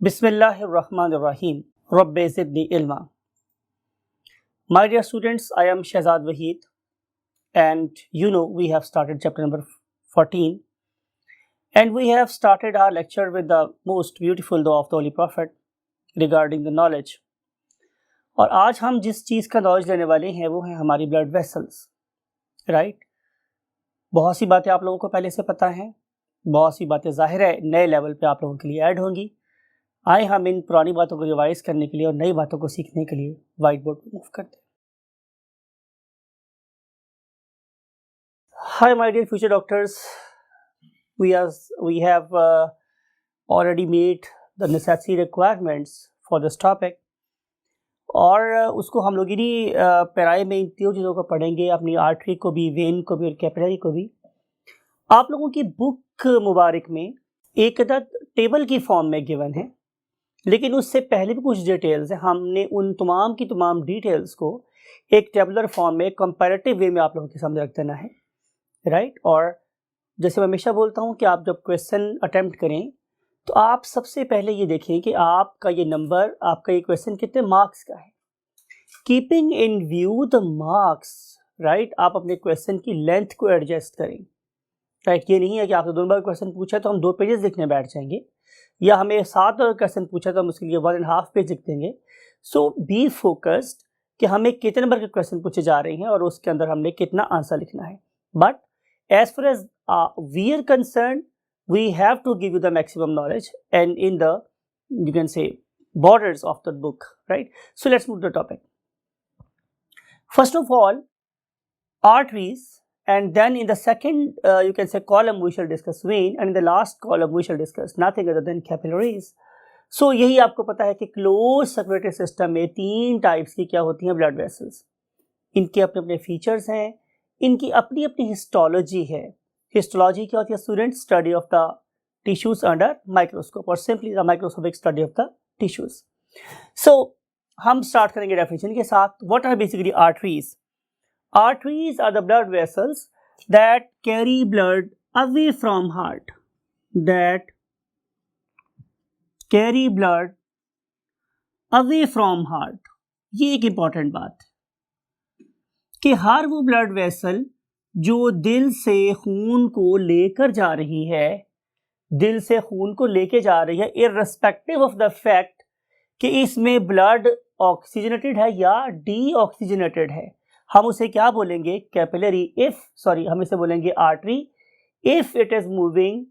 Bismillahirrahmanirrahim. Rabbi zidni ilma. My dear students, I am Shahzad Waheed, and we have started chapter number 14, and we have started our lecture with the most beautiful dua of the Holy Prophet regarding the knowledge. और आज हम जिस चीज़ का knowledge लेने वाले हैं वो है हमारी ब्लड वेसल्स, राइट। बहुत सी बातें आप लोगों को पहले से पता हैं, बहुत सी बातें ज़ाहिर है नए लेवल पे आप लोगों के लिए ऐड होंगी। आए हम इन पुरानी बातों को रिवाइज करने के लिए और नई बातों को सीखने के लिए वाइट बोर्ड पर मूव करते हैं। Hi my dear future doctors, we have already made the necessary requirements for this topic, और उसको हम लोग इन्हीं पैराए में इन तीनों चीज़ों को पढ़ेंगे, अपनी आर्टरी को भी, वेन को भी और कैपिलरी को भी। आप लोगों की बुक मुबारक में एक अदद टेबल की फॉर्म में गिवन है, लेकिन उससे पहले भी कुछ डिटेल्स हैं। हमने उन तमाम की तमाम डिटेल्स को एक टेबुलर फॉर्म में कंपैरेटिव वे में आप लोगों के सामने रख देना है, राइट। और जैसे मैं हमेशा बोलता हूँ कि आप जब क्वेश्चन अटेम्प्ट करें तो आप सबसे पहले ये देखें कि आपका ये नंबर, आपका ये क्वेश्चन कितने मार्क्स का है। Keeping in view the marks, right, आप अपने क्वेश्चन की लेंथ को एडजस्ट करें, राइट। ये नहीं है कि आपसे 2 बार क्वेश्चन पूछा तो हम 2 पेजेस लिखने बैठ जाएंगे, या हमें 7 बार क्वेश्चन पूछा तो हम उसके लिए 1.5 पेज लिख देंगे। सो बी फोकस्ड कि हमें कितने नंबर के क्वेश्चन पूछे जा रहे हैं और उसके अंदर हमने कितना आंसर लिखना है। But as far as we are concern, we have to give you the maximum knowledge and in the, you can say, borders of the book, right? So let's move to the topic. First of all, arteries, and then in the second you can say column we shall discuss vein, and in the last column we shall discuss nothing other than capillaries. So यही आपको पता है कि close circulatory system में 3 types की क्या होती हैं ब्लड वेसल्स। इनके अपने अपने फीचर्स हैं, इनकी अपनी अपनी हिस्टोलॉजी है। हिस्टोलॉजी क्या होती है student? Study of the tissues under microscope, और simply the microscopic study of the tissues. So हम स्टार्ट करेंगे डेफिनेशन के साथ। What are basically arteries? Arteries are the blood vessels that carry blood away from heart, that carry blood away from heart. ये एक important बात है कि हर वो ब्लड वेसल जो दिल से खून को लेकर जा रही है, दिल से खून को लेके जा रही है, इर्रेस्पेक्टिव ऑफ द फैक्ट कि इसमें ब्लड ऑक्सीजनेटेड है या डीऑक्सीजनेटेड है, हम उसे क्या बोलेंगे? कैपिलरी। हम इसे बोलेंगे artery if it is moving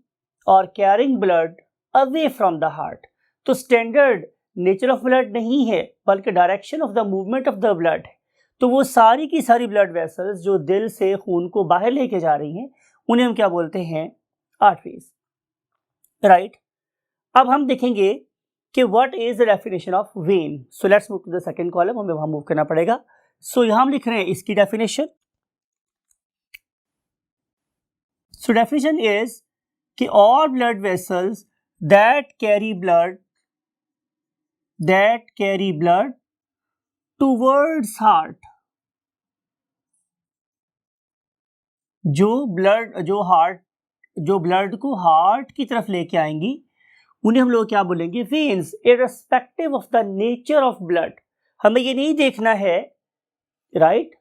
और carrying blood away from the heart. तो स्टैंडर्ड नेचर ऑफ ब्लड नहीं है, बल्कि direction of the movement of the blood है। तो वो सारी की सारी ब्लड वेसल्स जो दिल से खून को बाहर लेके जा रही हैं, उन्हें हम क्या बोलते हैं? Arteries, right. अब हम देखेंगे कि what is the definition of vein. So let's move to the second column, हमें वहां मूव करना पड़ेगा। सो यहां हम लिख रहे हैं इसकी डेफिनेशन। सो डेफिनेशन इज कि all blood vessels that carry blood towards heart, जो ब्लड को हार्ट की तरफ लेके आएंगी, उन्हें हम लोग क्या बोलेंगे? Veins, irrespective of the nature of blood. हमें ये नहीं देखना है, राइट,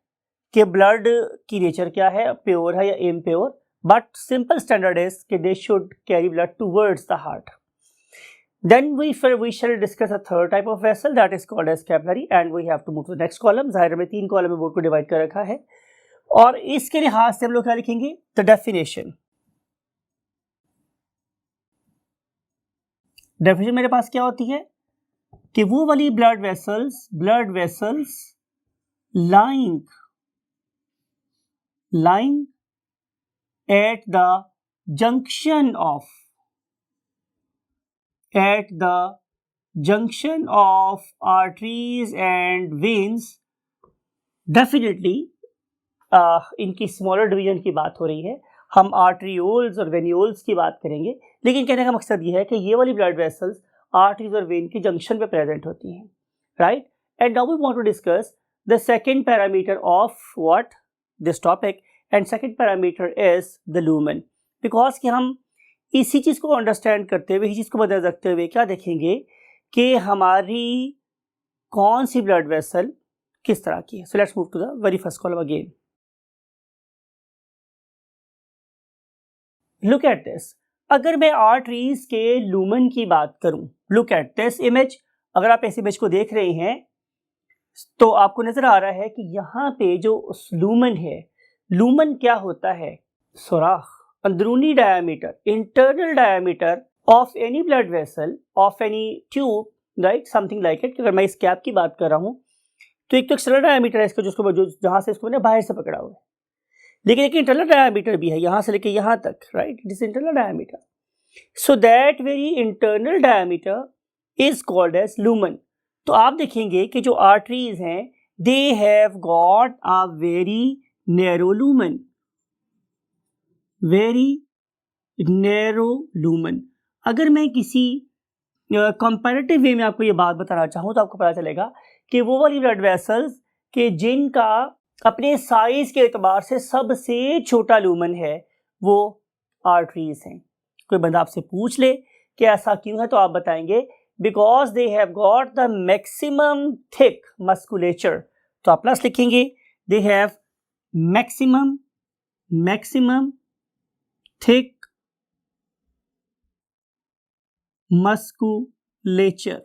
कि ब्लड की नेचर क्या है, प्योर है या impure, but simple standard is कि they should carry blood towards the heart. Then we shall discuss a third type of vessel that is called as capillary, and we have to move to the next column. जाहिर में 3 column में board को divide कर रखा है, और इसके लिहाज से हम लोग क्या लिखेंगे? द डेफिनेशन मेरे पास क्या होती है कि वो वाली blood vessels lying at the junction of arteries and veins, definitely इनकी स्मॉलर डिवीजन की बात हो रही है। हम आर्ट्रियोल्स और वेन्यूल्स की बात करेंगे, लेकिन कहने का मकसद ये है कि ये वाली ब्लड वेसल्स आर्टरीज और वेन की जंक्शन पे प्रेजेंट होती हैं, right. And now we want to discuss the second parameter of what this topic, and second parameter is the lumen. Because कि हम इसी चीज़ को अंडरस्टैंड करते हुए, इसी चीज़ को मद्देनजर रखते हुए क्या देखेंगे कि हमारी कौन सी ब्लड वेसल किस तरह की है. So let's move to the very first column again. Look at this. अगर मैं आर्टरीज के लूमन की बात करूं, लुक एट दिस इमेज. अगर आप इस इमेज को देख रहे हैं तो आपको नजर आ रहा है कि यहाँ पे जो लूमन है, लूमन क्या होता है? सुराख, अंदरूनी diameter, internal diameter of any blood vessel, of any tube, right, something like it. अगर मैं इस कैप की बात कर रहा हूँ तो एक तो एक्सटर्नल डायमीटर है इसका, जिसको जहाँ से इसको मैंने बाहर से पकड़ा हुआ है, लेकिन एक इंटरनल डायमीटर भी है यहाँ से लेके यहाँ तक, right. It is internal diameter. So that very internal diameter is called as lumen. तो आप देखेंगे कि जो आर्टरीज हैं they have got a very narrow lumen, very narrow lumen. अगर मैं किसी कंपैरेटिव वे में आपको ये बात बताना चाहूँ तो आपको पता चलेगा कि वो वाली ब्लड वेसल्स के जिनका अपने साइज के एतबार से सबसे छोटा लूमन है वो आर्टरीज हैं. कोई बंदा आपसे पूछ ले कि ऐसा क्यों है तो आप बताएंगे because they have got the maximum thick musculature. तो आप प्लस लिखेंगे, they have maximum thick musculature,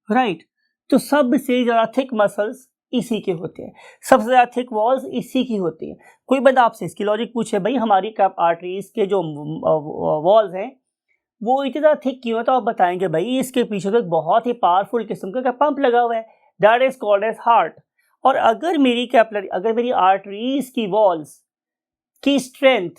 right. तो सबसे ज्यादा थिक मसल्स इसी के होते हैं, सबसे ज्यादा थिक वॉल्स इसी की होती हैं. कोई बंदा आपसे इसकी लॉजिक पूछे, भाई हमारी कैप आर्टरीज के जो वॉल्स हैं वो इतनी ज़्यादा थिक क्यों है, तो आप बताएंगे भाई इसके पीछे तो एक बहुत ही पावरफुल किस्म का पंप लगा हुआ है, that is called as heart. और अगर मेरी आर्टरीज की वॉल्स की स्ट्रेंथ